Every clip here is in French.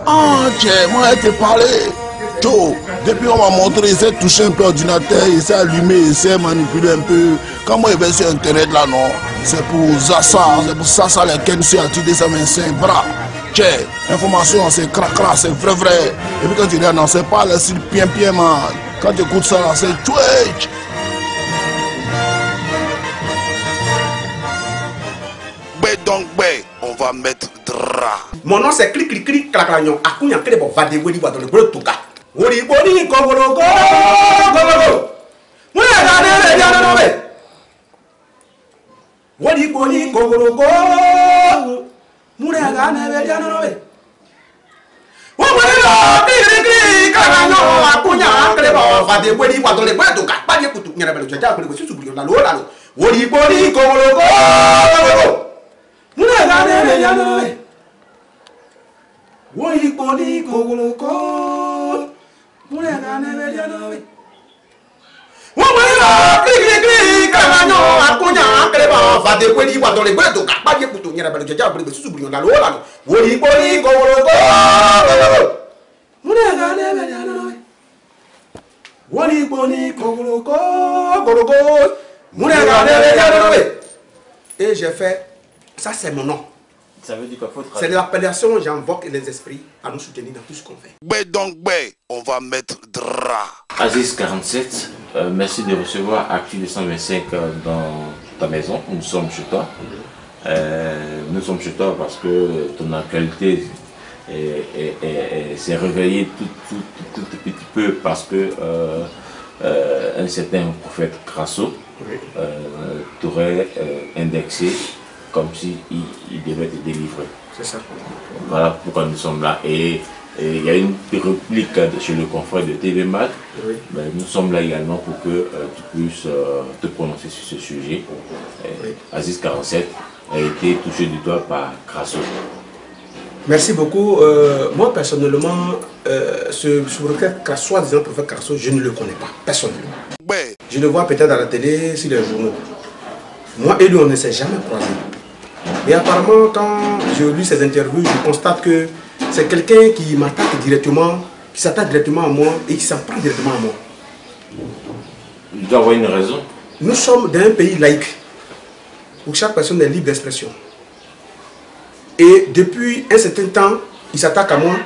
Ah, tiens, moi, elle te parlait. Depuis on m'a montré, il s'est touché un peu l'ordinateur, il s'est allumé, il s'est manipulé un peu. Quand moi, il vais sur Internet là, non, c'est pour Zassa, c'est pour Sassa, les Kensu, Atidé, ça m'enseigne, bras. Tiens, information, c'est cracra, c'est vrai. Et puis quand tu dis, non, c'est pas le style bien, man. Quand tu écoutes ça, c'est Twitch. Donc, on va mettre dra. Mon nom c'est clic, clacagnon. Akunya Krebo va dévoiler dans le gros touka. Wori boni kogolo. Mouya gane le diano nobe. Wori boni kogolo. Mouya gane le diano nobe. Clic, clacagnon. Akunya Krebo va dévoiler dans le gros touka. Pas de coutou. Nyana belo jaja ko su subri la lo. Wori boni kogolo. Mouya gane le diano nobe. Woi boni kogoloko, mouya gane le diano nobe. Woi clic, kaganyo akunya kreba va de kweli wa dans les gweto ka pa ye kutu nyana balo jaja bali su subri na lo la. Woi boni kogoloko, mouya gane le diano nobe. Woi boni kogoloko, mouya gane le diano nobe. Et j'ai fait, ça c'est mon nom. Ça veut dire quoi? C'est l'appellation, j'invoque les esprits à nous soutenir dans tout ce qu'on fait. Donc, on va mettre dra. Aziz 47, merci de recevoir Actu 225 dans ta maison. Nous sommes chez toi. Nous sommes chez toi parce que ton actualité s'est réveillée tout petit peu parce que un certain prophète Crasso t'aurait indexé comme si il devait te délivrer. C'est ça. Voilà pourquoi nous sommes là. Et il y a une réplique chez le confrère de TV Mag. Oui. Ben, nous sommes là également pour que tu puisses te prononcer sur ce sujet. Oui. Aziz 47 a été touché du doigt par Crasso. Merci beaucoup. Moi, personnellement, ce soi-disant prophète Crasso, je ne le connais pas, personnellement. Je le vois peut-être à la télé, sur les journaux. Moi et lui, on ne s'est jamais croisés. Et apparemment, quand j'ai lu ses interviews, je constate que c'est quelqu'un qui m'attaque directement, qui s'attaque directement à moi et qui s'en prend directement à moi. Il doit avoir une raison. Nous sommes dans un pays laïque, où chaque personne est libre d'expression. Et depuis un certain temps, il s'attaque à moi.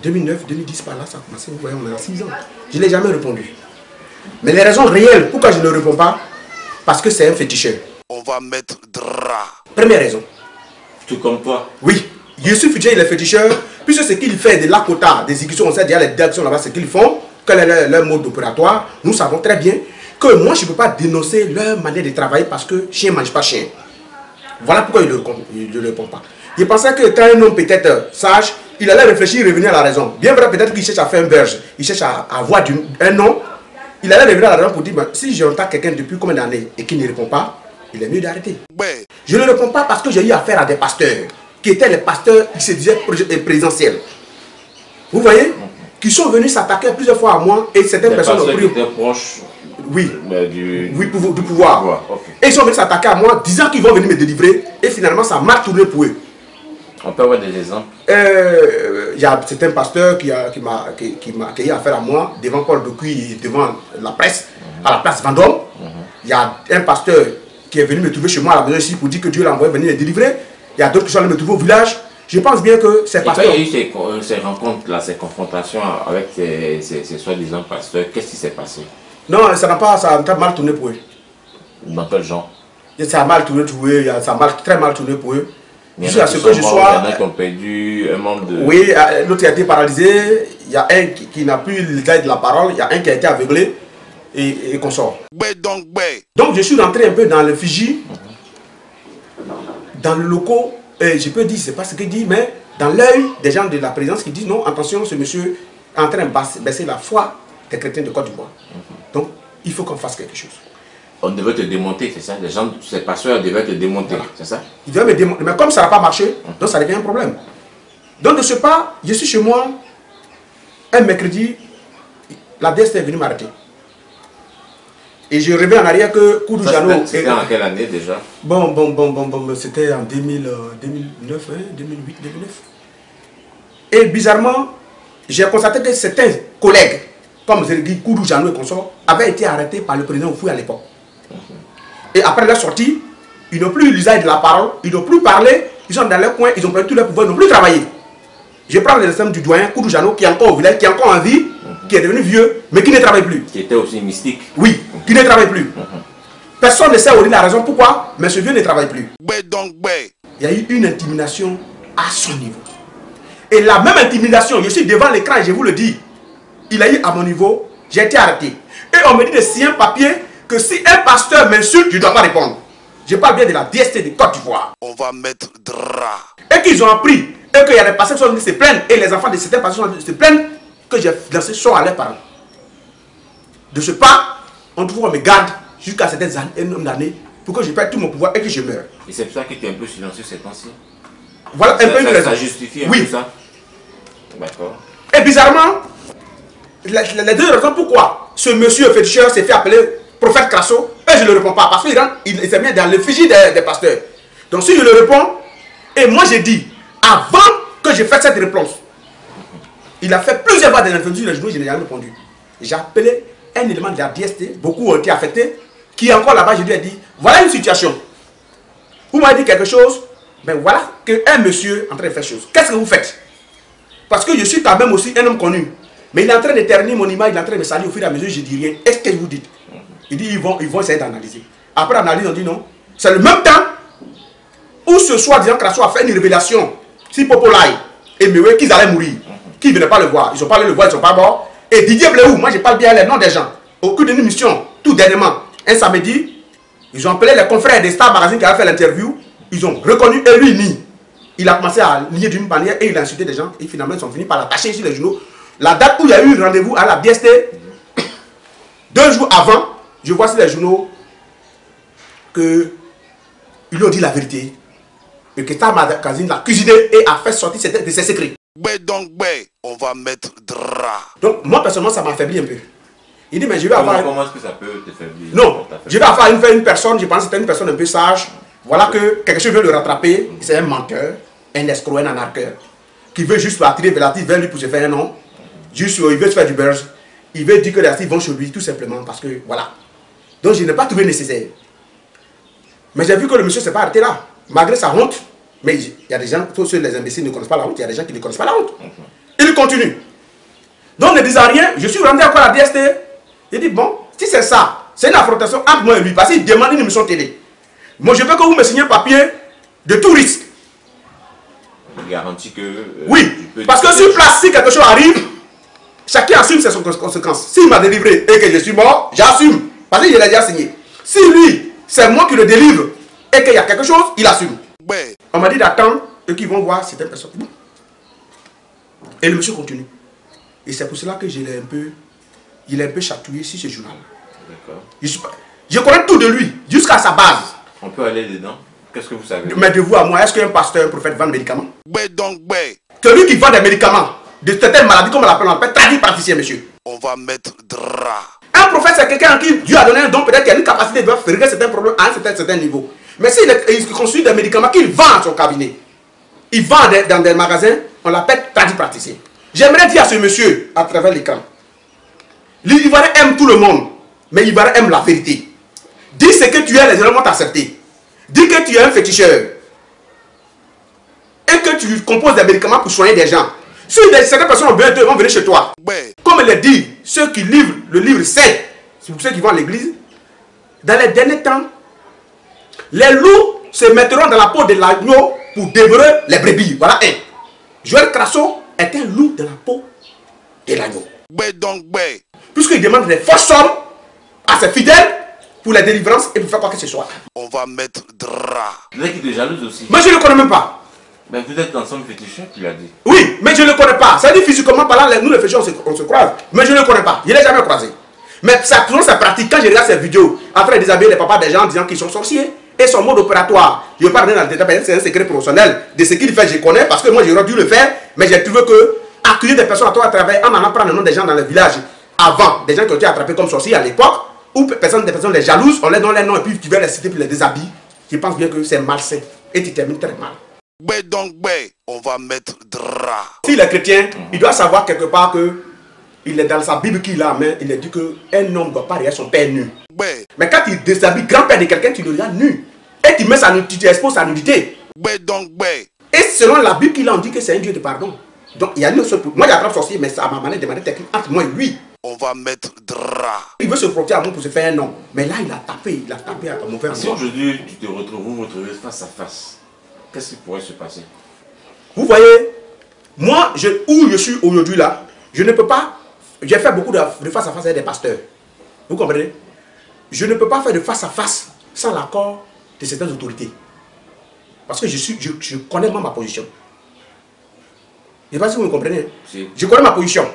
2009, 2010, par là, ça a commencé, vous voyez, on est à 6 ans. Je ne l'ai jamais répondu. Mais les raisons réelles pourquoi je ne réponds pas, parce que c'est un féticheur. On va mettre dra. Première raison. Tout comme toi. Oui, je suis féticheur, il est féticheur, puisque ce qu'il fait de l'Akota, des exécutions, on sait déjà les directions là-bas, ce qu'ils font, quel est leur mode opératoire, nous savons très bien que moi je ne peux pas dénoncer leur manière de travailler parce que chien ne mange pas chien. Voilà pourquoi il ne répond pas. Je pensais que quand un homme peut-être sage, il allait réfléchir et revenir à la raison. Bien vrai, peut-être qu'il cherche à faire un berge, il cherche à avoir un nom, il allait revenir à la raison pour dire, si j'entends quelqu'un depuis combien d'années et qu'il ne répond pas, il est mieux d'arrêter. Je ne réponds pas parce que j'ai eu affaire à des pasteurs, qui étaient les pasteurs qui se disaient présidentiels. Vous voyez, qui sont venus s'attaquer plusieurs fois à moi et certaines personnes ont pris... Qui étaient proches du pouvoir. Okay. Et ils sont venus s'attaquer à moi disant qu'ils vont venir me délivrer et finalement ça m'a tourné pour eux. On peut avoir des exemples. Il y a certains pasteurs qui a eu affaire à moi devant Paul Dokuy et devant la presse, à la place Vendôme. Il y a un pasteur qui est venu me trouver chez moi à la maison ici pour dire que Dieu l'a envoyé venir me délivrer. Il y a d'autres qui sont allés me trouver au village. Je pense bien que ces pasteurs... Quand il y a eu ces rencontres-là, ces confrontations avec ces soi-disant pasteurs, qu'est-ce qui s'est passé? Non, ça a mal tourné pour eux. Dans quel genre? Ça a mal tourné pour eux, ça a très mal tourné pour eux. Jusqu'à ce que je sois... Il y en a qui ont perdu un membre de... Oui, l'autre a été paralysé, il y a un qui n'a plus l'état de la parole, il y a un qui a été aveuglé et qu'on sort. Donc je suis rentré un peu dans le Fiji, dans le locaux, et je peux dire, c'est pas ce qu'il dit, mais dans l'œil des gens de la présidence qui disent non, attention, ce monsieur est en train de baisser la foi des chrétiens de Côte d'Ivoire. Donc il faut qu'on fasse quelque chose. On devait te démonter, c'est ça? Les gens, ces pasteurs devaient te démonter, voilà. C'est ça? Ils devaient me démonter, mais comme ça n'a pas marché, donc ça devient un problème. Donc de ce pas, je suis chez moi, un mercredi, la DST est venue m'arrêter. Et je reviens en arrière que Koudou Jano... C'était en quelle année déjà? Bon, c'était en 2009, hein, 2008, 2009. Et bizarrement, j'ai constaté que certains collègues, comme Zergui, Koudou, Janou et consorts, avaient été arrêtés par le président Oufouy à l'époque. Et après leur sortie, ils n'ont plus eu l'usage de la parole, ils n'ont plus parlé, ils sont dans leur coin, ils ont perdu tout leur pouvoir, ils n'ont plus travaillé. Je prends l'exemple du doyen Koudou Janou qui est encore au village, qui est encore en vie, qui est devenu vieux, mais qui ne travaille plus. Qui était aussi mystique. Oui, qui ne travaille plus. Personne ne sait aujourd'hui la raison pourquoi, mais ce vieux ne travaille plus. Il y a eu une intimidation à son niveau. Et la même intimidation, je suis devant l'écran et je vous le dis, il a eu à mon niveau, j'ai été arrêté. Et on me dit de signer un papier que si un pasteur m'insulte, je ne dois pas répondre. Je parle bien de la DST de Côte d'Ivoire. On va mettre drap. Et qu'ils ont appris, et qu'il y a des pasteurs qui sont venus se plaindre, et les enfants de certains pasteurs sont venus se plaindre, que j'ai lancé son à leurs parents. De ce pas, on trouve me garde jusqu'à certaines années pour que je perde tout mon pouvoir et que je meure. Et c'est pour ça que tu es un peu silencieux ces temps-ci. Voilà un peu une raison. Ça justifie un peu ça. D'accord. Et bizarrement, les deux raisons pourquoi ce monsieur féticheur s'est fait appeler prophète Crasso, et je ne le réponds pas parce qu'il s'est mis dans l'effigie des pasteurs. Donc si je le réponds, et moi j'ai dit, avant que je fasse cette réponse, il a fait plusieurs fois des interviews sur les journaux, je n'ai jamais répondu. J'ai appelé un élément de la DST, beaucoup ont été affectés, qui est encore là-bas, je lui ai dit, voilà une situation. Vous m'avez dit quelque chose, mais voilà qu'un monsieur est en train de faire chose. Qu'est-ce que vous faites? Parce que je suis quand même aussi un homme connu. Mais il est en train de ternir mon image, il est en train de me salir au fur et à mesure, je ne dis rien. Est-ce que vous dites? Il dit, ils vont essayer d'analyser. Après l'analyse, on dit non. C'est le même temps où ce soir, disant Crasso a fait une révélation. Si Popolaï et Mewe, qu'ils allaient mourir, qu'ils ne venaient pas le voir. Ils sont pas allés le voir, ils ne sont pas morts. Et Didier Bléou, moi je parle bien les noms des gens. Au cours d'une émission, tout dernièrement, un samedi, ils ont appelé les confrères des Star Magazine qui avaient fait l'interview. Ils ont reconnu et lui nie. Il a commencé à nier d'une manière et il a insulté des gens. Et finalement, ils sont finis par l'attacher sur les journaux. La date où il y a eu rendez-vous à la DST, 2 jours avant, je vois sur les journaux qu'ils lui ont dit la vérité. Et que Star Magazine l'a cuisiné et a fait sortir de ses secrets. On va mettre drap. Donc, moi, personnellement, ça m'a affaibli un peu. Il dit, mais je vais avoir... Comment est-ce que ça peut te faire vivre? Non, je vais avoir une personne, je pense que c'était une personne un peu sage. Voilà que quelque chose veut le rattraper. C'est un menteur, un escroc, un anarcheur. Qui veut juste attirer vers lui pour se faire un nom. Juste, il veut se faire du buzz. Il veut dire que les artistes vont chez lui, tout simplement, parce que, voilà. Donc, je n'ai pas trouvé nécessaire. Mais j'ai vu que le monsieur ne s'est pas arrêté là. Malgré sa honte. Mais il y a des gens, tous les imbéciles ne connaissent pas la honte. Il y a des gens qui ne connaissent pas la honte. Il continue. Donc, ne disant rien, je suis rendu encore à la DST. Il dit, bon, si c'est ça, c'est une affrontation entre moi et lui. Parce qu'il demande une émission télé. Moi, je veux que vous me signiez un papier de tout risque. Il garantit que... oui, parce que sur place, si quelque chose arrive, chacun assume ses conséquences. S'il m'a délivré et que je suis mort, j'assume. Parce que je l'ai déjà signé. Si lui, c'est moi qui le délivre et qu'il y a quelque chose, il assume. On m'a dit d'attendre et qu'ils vont voir certaines personnes. Et le monsieur continue. Et c'est pour cela que il est un peu chatouillé sur ce journal. D'accord. Je connais tout de lui, jusqu'à sa base. On peut aller dedans. Qu'est-ce que vous savez? Mais de vous à moi, est-ce qu'un pasteur, un prophète vend des médicaments? Celui qui vend des médicaments de certaines maladies, comme on l'appelle tradipraticien, monsieur. On va mettre drap. Un prophète, c'est quelqu'un à qui Dieu a donné un don, peut-être qu'il a une capacité de régler certains problèmes à un certain niveau. Mais s'il construit des médicaments qu'il vend à son cabinet, il vend dans des magasins, on l'appelle tradipraticien. J'aimerais dire à ce monsieur, à travers l'écran, l'Ivoirien aime tout le monde, mais l'Ivoirien aime la vérité. Dis ce que tu es, les gens vont t'accepter. Dis que tu es un féticheur et que tu composes des médicaments pour soigner des gens. Si certaines personnes ont besoin d'eux, ils vont venir chez toi. Comme il dit, ceux qui livrent le livre c'est pour ceux qui vont à l'église. Dans les derniers temps, les loups se mettront dans la peau de l'agneau pour dévorer les brebis. Voilà un. Joël Crasso est un loup dans la peau de l'agneau. Puisqu'il demande des fausses sommes à ses fidèles pour la délivrance et pour faire quoi que ce soit. On va mettre drap. Vous êtes qui est jalouse aussi? Mais je ne le connais même pas. Mais vous êtes ensemble féticheur, tu l'as dit. Oui, mais je ne le connais pas. Ça dit physiquement parlant, nous les féticheurs, on se croise. Mais je ne le connais pas. Je ne l'ai jamais croisé. Mais ça pratique quand je regarde ces vidéos, en train de déshabiller les papas des gens disant qu'ils sont sorciers. Et son mode opératoire, je ne vais pas rentrer dans le détail, c'est un secret professionnel. De ce qu'il fait, je connais parce que moi j'aurais dû le faire. Mais j'ai trouvé que accueillir des personnes à toi à travers, en allant prendre le nom des gens dans le village avant, des gens qui ont été attrapés comme sorciers à l'époque, ou des personnes les jalouses, on les donne les noms et puis tu vas les citer puis les déshabiller. Je pense bien que c'est malsain et tu termines très mal. on va mettre drap. S'il est chrétien, il doit savoir quelque part que il est dans sa Bible qu'il a en main, il a dit qu'un homme ne doit pas regarder son père nu. Ouais. Mais quand il déshabille grand-père de quelqu'un, tu le regardes nu. Et tu mets sa nudité, tu exposes sa nudité. Ouais, donc, ouais. Et selon la Bible qu'il a, on dit que c'est un Dieu de pardon. Donc il y a une seule. Moi j'attrape sorcier, mais ça m'a demandé entre moi et lui. On va mettre drap. Il veut se frotter à moi pour se faire un nom. Mais là il a tapé à mon frère. Si aujourd'hui tu te retrouves, vous vous retrouvez face à face, qu'est-ce qui pourrait se passer? Vous voyez, moi où je suis aujourd'hui là, je ne peux pas. J'ai fait beaucoup de face à face avec des pasteurs. Vous comprenez? Je ne peux pas faire de face à face sans l'accord de certaines autorités. Parce que je connais moi ma position. Je ne sais pas si vous me comprenez. Si. Je connais ma position.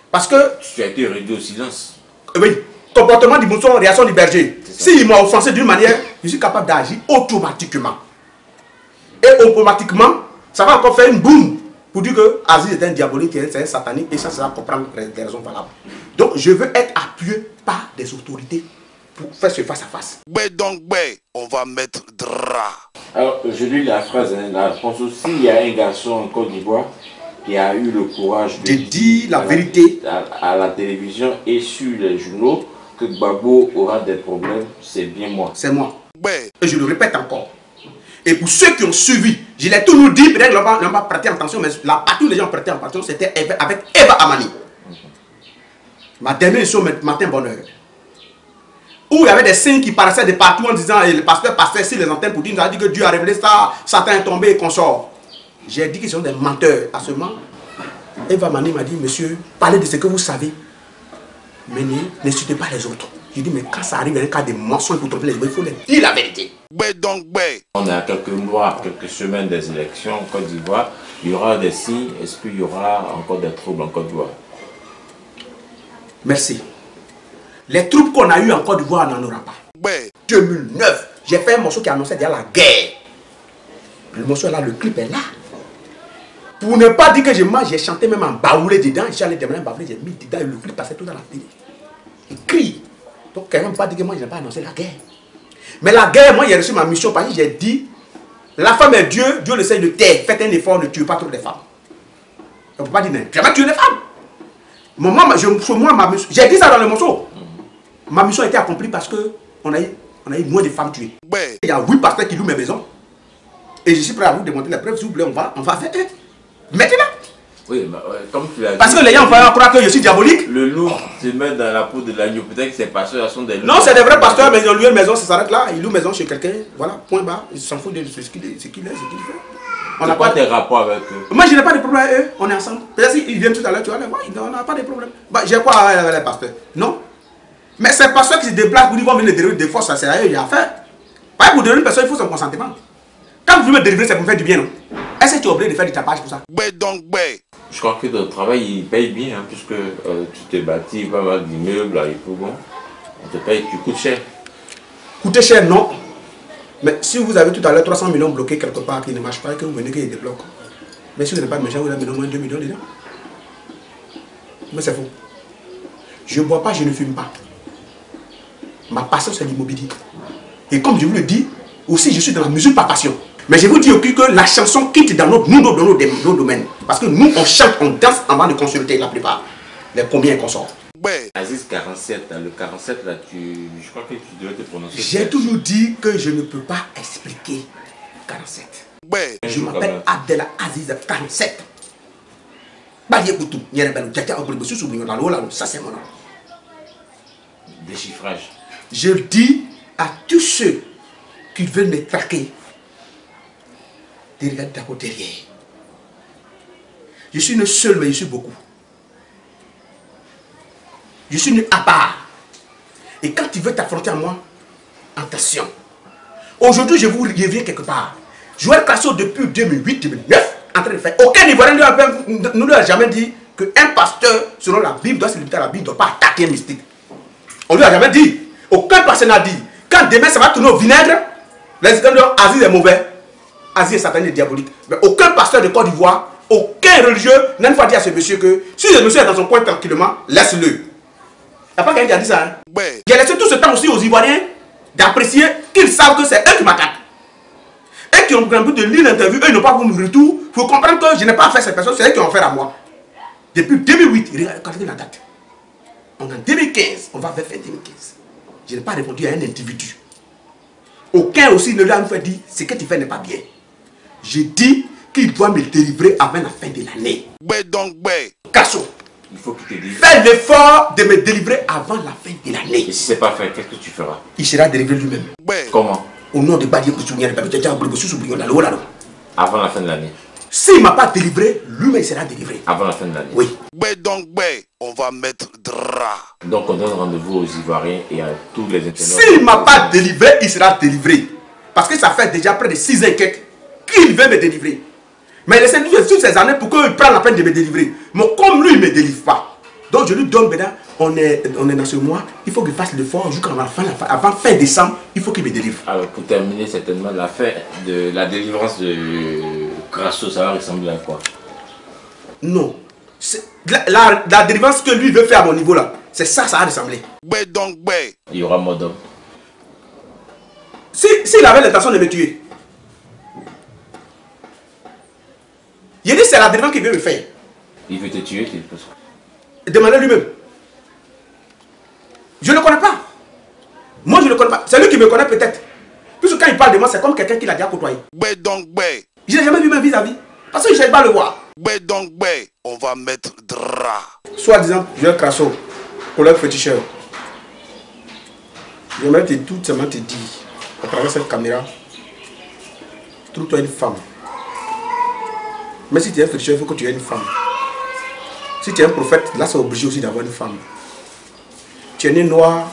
Parce que... Tu as été réduit au silence. Oui. Comportement du mouton, réaction du berger. S'il m'a offensé d'une manière, je suis capable d'agir automatiquement. Et automatiquement, ça va encore faire une boum pour dire que Aziz est un diabolique, c'est un satanique, et ça va comprendre des raisons valables. Donc je veux être appuyé par des autorités pour faire ce face à face. Ouais, donc, ouais, on va mettre drap. Alors, je lis la phrase, la réponse aussi. Il y a un garçon en Côte d'Ivoire qui a eu le courage de dire la vérité à la télévision et sur les journaux que Gbagbo aura des problèmes. C'est bien moi. C'est moi. Ouais. Et je le répète encore. Et pour ceux qui ont suivi, je l'ai toujours dit, peut-être qu'ils n'ont pas prêté attention, mais la partie où les gens ont prêté attention, c'était avec Eva Amani. Ma dernière émission, matin bonheur. Où il y avait des signes qui paraissaient de partout en disant, et le pasteur passait sur les antennes pour dire, il a dit que Dieu a révélé ça, Satan est tombé et qu'on sort. J'ai dit qu'ils sont des menteurs. À ce moment, Eva Mani m'a dit, monsieur, parlez de ce que vous savez, mais n'insultez pas les autres. J'ai dit, mais quand ça arrive, il y a un cas de mensonge pour tromper les gens, il faut leur dire la vérité. Ouais, donc, ouais. On est à quelques mois, quelques semaines des élections en Côte d'Ivoire. Il y aura des signes. Est-ce qu'il y aura encore des troubles en Côte d'Ivoire? Merci. Les troubles qu'on a eu en Côte d'Ivoire, on n'en aura pas. Ouais. 2009, j'ai fait un morceau qui annonçait déjà la guerre. Le morceau est là, le clip est là. Pour ne pas dire que j'ai chanté même en baoulé dedans, j'ai allé demander un baoulé, j'ai mis dedans et le clip passait tout dans la télé. Il crie. Donc quelqu'un ne peut pas dire que moi je n'ai pas annoncé la guerre. Mais la guerre, moi j'ai reçu ma mission parce que j'ai dit, la femme est Dieu, Dieu le sait de terre. Faites un effort, ne tuez pas trop les femmes. On ne peut pas dire, je vais tuer les femmes. Moi, j'ai dit ça dans le morceau. Ma mission a été accomplie parce qu'on a eu moins de femmes tuées. Ouais. Il y a 8 pasteurs qui louent mes maisons. Et je suis prêt à vous démontrer les preuves. S'il vous plaît, on va faire un. Maintenant. Oui, mais, comme tu l'as dit. Parce que les gens vont croire que je suis diabolique. Le loup se met dans la peau de l'agneau. Peut-être que ces pasteurs sont des loups. Non, c'est des vrais pasteurs, mais ils ont loué une maison, ça s'arrête là. Ils louent maison chez quelqu'un. Voilà, point barre. Ils s'en foutent de ce qu'il est, ce qu'il fait. On n'a pas de rapport avec eux. Moi, je n'ai pas de problème avec eux. On est ensemble. Peut-être qu'ils viennent tout à l'heure, tu vas les voir. On n'a pas de problème. Bah, j'ai quoi avec les pasteurs? Non. Mais ces pasteurs qui se déplacent pour dire qu'on vient de délivrer des forces, ça c'est à eux, il y a à faire. Par exemple, pour délivrer une personne, il faut son consentement. Quand vous voulez me délivrer, c'est pour me faire du bien, non? Est-ce que tu es obligé de faire du tapage pour ça? Ouais, donc, ouais. Je crois que ton travail, il paye bien, hein, puisque tu t'es bâti pas mal d'immeubles, là, et tout bon. On te paye, tu coûtes cher. Coûter cher, non. Mais si vous avez tout à l'heure 300 millions bloqués quelque part qui ne marchent pas et que vous venez qu'ils débloquent. Mais si vous n'êtes pas méchant, vous avez au moins 2 millions dedans. Mais c'est faux. Je ne bois pas, je ne fume pas. Ma passion, c'est l'immobilier. Et comme je vous le dis, aussi, je suis dans la musique par passion. Mais je vous dis aussi que la chanson quitte dans nos domaines. Parce que nous, on chante, on danse avant de consulter la plupart. Les combien qu'on sort. Ouais. Aziz 47, hein, le 47 là, je crois que tu devais te prononcer. J'ai toujours dit que je ne peux pas expliquer 47. Ouais. Je m'appelle Abdel Aziz 47. Ça c'est mon nom. Déchiffrage. Je dis à tous ceux qui veulent me traquer de regarder d'abord derrière. Je suis une seule, mais je suis beaucoup. Je suis une à part. Et quand tu veux t'affronter à moi, attention. Aujourd'hui, je vous reviens quelque part. Joël Crasso, depuis 2008-2009, en train de faire. Aucun Ivoirien ne nous a jamais dit qu'un pasteur, selon la Bible, doit se limiter à la Bible, ne doit pas attaquer un mystique. On ne lui a jamais dit. Aucun pasteur n'a dit. Quand demain ça va tourner au vinaigre, les gens disent Aziz est mauvais. Aziz est satanique et diabolique. Mais aucun pasteur de Côte d'Ivoire, aucun religieux n'a une fois dit à ce monsieur que si ce monsieur est dans son coin tranquillement, laisse-le. Il n'y a pas quelqu'un qui a dit ça. Hein? Ouais. J'ai laissé tout ce temps aussi aux Ivoiriens d'apprécier qu'ils savent que c'est eux qui m'attaquent. et qui ont pour but de lire l'interview, eux ils n'ont pas pour mon retour. Il faut comprendre que je n'ai pas affaire à ces personnes, c'est eux qui ont affaire à moi. Depuis 2008, regardez la date. On est en 2015, on va vers fin 2015. Je n'ai pas répondu à un individu. Aucun aussi ne lui a fait dire ce que tu fais n'est pas bien. J'ai dit qu'il doit me délivrer avant la fin de l'année. Casso. Il faut qu'il te dise. Fais l'effort de me délivrer avant la fin de l'année. Et si c'est pas fait, qu'est-ce que tu feras? Il sera délivré lui-même. Comment? Au nom de Badié Koussounia, Avant la fin de l'année. s'il ne m'a pas délivré, lui-même sera délivré. Avant la fin de l'année. Oui. On va mettre drap. Donc on donne rendez-vous aux Ivoiriens et à tous les internautes. S'il ne m'a pas délivré, il sera délivré. Parce que ça fait déjà près de 6 ans qu'il veut me délivrer. Mais il essaie toutes ces années pour qu'il prenne la peine de me délivrer. Mais comme lui, il ne me délivre pas. Donc je lui donne maintenant, on est dans ce mois, il faut qu'il fasse l'effort jusqu'à avant fin décembre, il faut qu'il me délivre. Alors pour terminer, certainement, la fin de la délivrance de Grasso, ça va ressembler à quoi? Non. La délivrance que lui veut faire à mon niveau là, c'est ça, ça va ressembler. Il y aura mort d'homme. S'il avait l'intention de me tuer, il dit c'est la délivrance qu'il veut me faire. Il veut te tuer, tu penses? Demandez lui-même. Je ne le connais pas. Moi, je ne le connais pas. C'est lui qui me connaît peut-être. Puisque quand il parle de moi, c'est comme quelqu'un qui l'a déjà côtoyé. Je n'ai jamais vu ma vis-à-vis. Parce que je ne sais pas le voir. On va mettre drap. Soit disant, Joël Crasso, collègue féticheur. Je vais tout simplement te dire, à travers cette caméra, trouve-toi une femme. Mais si tu es un féticheur, il faut que tu aies une femme. Si tu es un prophète, là c'est obligé aussi d'avoir une femme. Tu es né noir,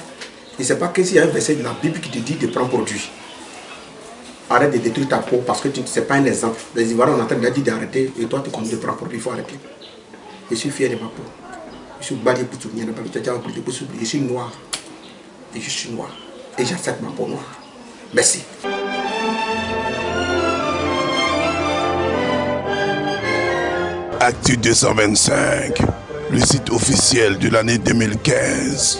il ne sait pas que s'il y a un verset de la Bible qui te dit de prendre produit. Arrête de détruire ta peau parce que tu ne sais pas un exemple. Les Ivoiriens ont en train de dire d'arrêter et toi tu continues de prendre produit, il faut arrêter. Je suis fier de ma peau. Je suis Badié Koussounia, je suis noir. Et je suis noir. Et j'accepte ma peau noire. Merci. Actu 225, le site officiel de l'année 2015.